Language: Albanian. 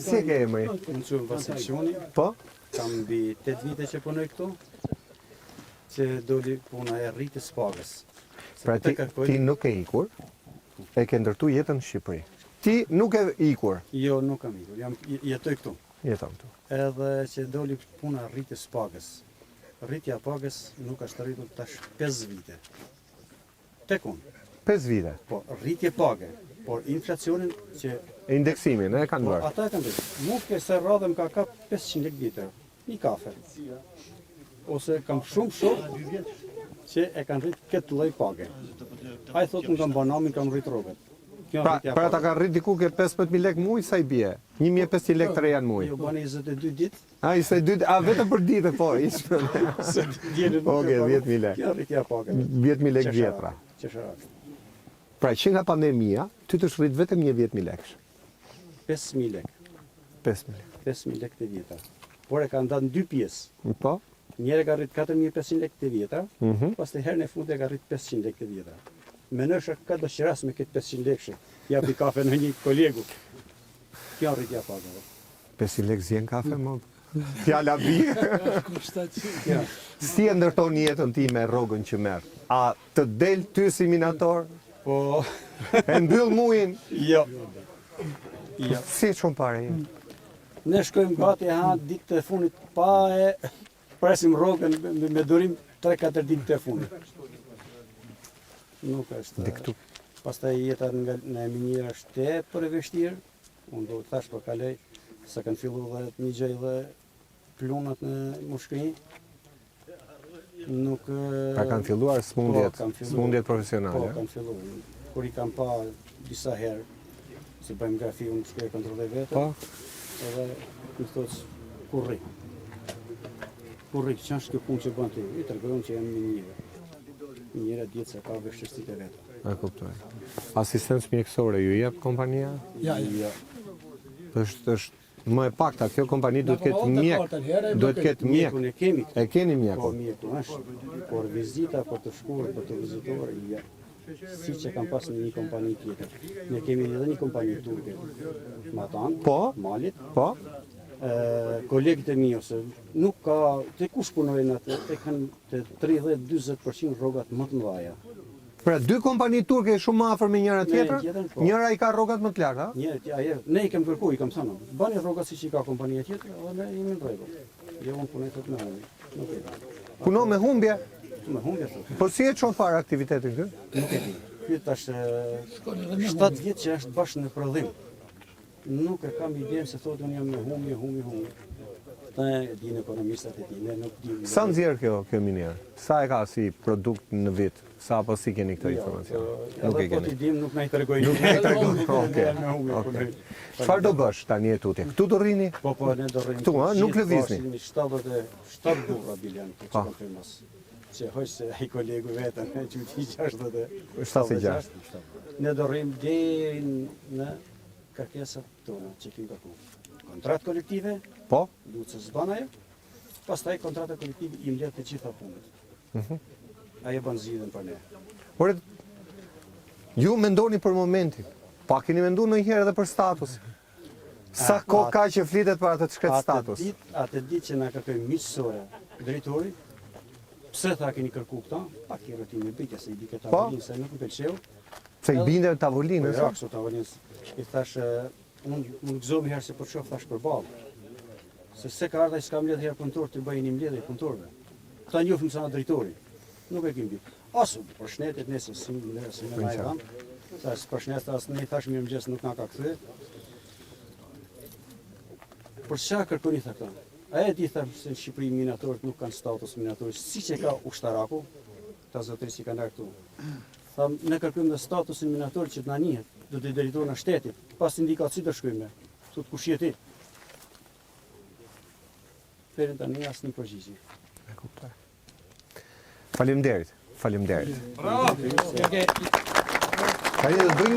Si ke emri? Unë që Vasil Shuni, Po? kam mbi 8 vite që punoj këtu, që doli puna e rritjes pagës. Pra ti nuk e ikur, e ke ndërtu jetën në Shqipëri. Ti nuk e ikur. Jo, nuk kam ikur, jetoj këtu. Jeton këtu. Edhe që doli puna rritjes pagës. Rritja pagës nuk është rritur tash 5 vite. Tek unë. 5 vite. Po, rritje pagë, por inflacionin që... Indeksimin, e kanë bërë. Ata e kanë bërë. Nuk e se radhëm ka 500 lek vite, një kafe. Ose kam shumë shok që e kanë rritë këtë lloj pagë. Ai thotë nuk kam banamin, kam rritë rrogët. Pra ta kanë rritë diku ke 15.000 lek muj, sa i bie? 1.500 lek të reja në muj. Jo, bane 22 ditë. A, 22, a vetëm për ditë, po, ishme. Oke, 10.000 lek. Kjo rritja pagë. 10.000 lek vjetra. Pra që nga pandemia, ty të shrit vetëm 10.000 lekësh. 5.000 lek. 5.000 lek. 5.000 lek të vjetra. Por e kanë ndanë 2 pjesë. Po? Njëre ka rritë 4.500 lek të vjetra, pas të herën e fundit e ka rritë 500 lek të vjetra. Menësha ka do qëras me këtë 500 lekëshe, japi kafe në një kolegu. Kjo rritja pagëve. 500 lek zjen kafe, më? Fjalla bie. Si e ndërton jetën ti me rrogën që merr? A të del ty si minator? Po... E mbyll mujin? Jo. Si e shumë pare? Ne shkojmë gati ditë të funit pa e presim rrogën me durim 3-4 ditë të funit. Nuk është... Pastaj jeta në minjera është tepër e vështirë. Unë do të thash për kaloj, se kanë fillu dhe një gjej dhe plunat në mushkëri. Nuk... Pra kanë filluar smundjet profesionale? Po, kanë filluar. Kur i kam pa disa herë, se bëjmë grafi, unë shkoj e kontrolloj vetë, edhe më thotë, kur rri? Kur rri, që është kjo punë që bënë të i tërgojnë që jam minjera. Minjera djetë se ka vështirësitë e vetë. A kuptoj. Asistencë mjekësore ju jep kompania? Ja. është më e pakta, kjo kompani duhet ketë mjek. Duhet ketë mjek. Mjekun e kemi. E keni Po, mjekun? mjekun është. Por vizita, për të shkuar, për të vizitor, ja. Si që kam pas në një kompani tjetër. Ne kemi edhe një kompani turke. Matan, Malit. Po? Kolegët e mi, ose nuk ka, të kush punojnë atë, të kanë të 30-40% rrogat më të mëdha. Pra, 2 kompani turke shumë më afër me njëra tjetër? Njëra i ka rrogat më të larta? Ne i kem kërku, i kam thënë, bani rrogat si që i ka kompania tjetër, dhe ne jemi në rregull. Jo, unë punoj të me humbje. Puno me humbje? Me humbje, thotë. Po si e çon fare aktivitetin këtu? Nuk e di. Ky tash 7 vjet që është bashkë në prodhim. Nuk e kam idenë se thotë unë jam me humbje. Ta e din ekonomistat e ti, ne nuk dim. Sa nxjerr kjo minierë? Sa e ka si produkt në vit? Sa apo si keni këtë informacion? Nuk e keni. Po ti dim, nuk na i tregoj. Nuk na i tregoj. Okej. Çfarë do bësh tani e tutje? Këtu do rrini? Po, ne do rrini. Këtu, nuk lëvizni. 77 burra bilen të konfirmas. Që hoq se ai kolegu vetën, që ti 76. Ne do rrim deri në kërkesat tona që kemi kërkuar. Kontratë kolektive, duhet se s'ban ajo, pastaj kontrata kolektive i mbledh të gjitha punët. Ajo bën zgjidhjen për ne. Por ju mendoni për momentin, pa keni menduar ndonjëherë edhe për statusin? Sa kohë ka që flitet për atë të shkret status? Atë ditë që na kërkoi miqësore drejtori, pse tha keni kërku këta? Pak i rrotimi bitje se i di këtë tavolinë, se nuk më pëlqeu. Se i binde tavolinës? Po, ja, tavolinës. I thash, unë gëzomi herë se për shoh thash për balë. Se ka ardha i s'ka mbledh herë punëtor të bëjnë i mbledhje punëtorve. Këta njofim sa drejtori. Nuk e kemi bit. Asë përshnetet nesë, si me na e dhamë. Thash, përshnetet asë ne i thash mirëmëngjes nuk na ka kthy. Për çfarë kërkoni tha këta? A e di thash se në Shqipëri minatorët nuk kanë status minatorë, siç e ka ushtaraku, ta zotëri që kanë këtu. Tham, ne kërkojmë dhe statusin minator që të na njihet, do të drejtojnë në shtetit, pas indikaci të shkojmë, thot kush je ti? Deri tani asnjë përgjigje. E kuptoj. Faleminderit. Bravo! Tani do bëjmë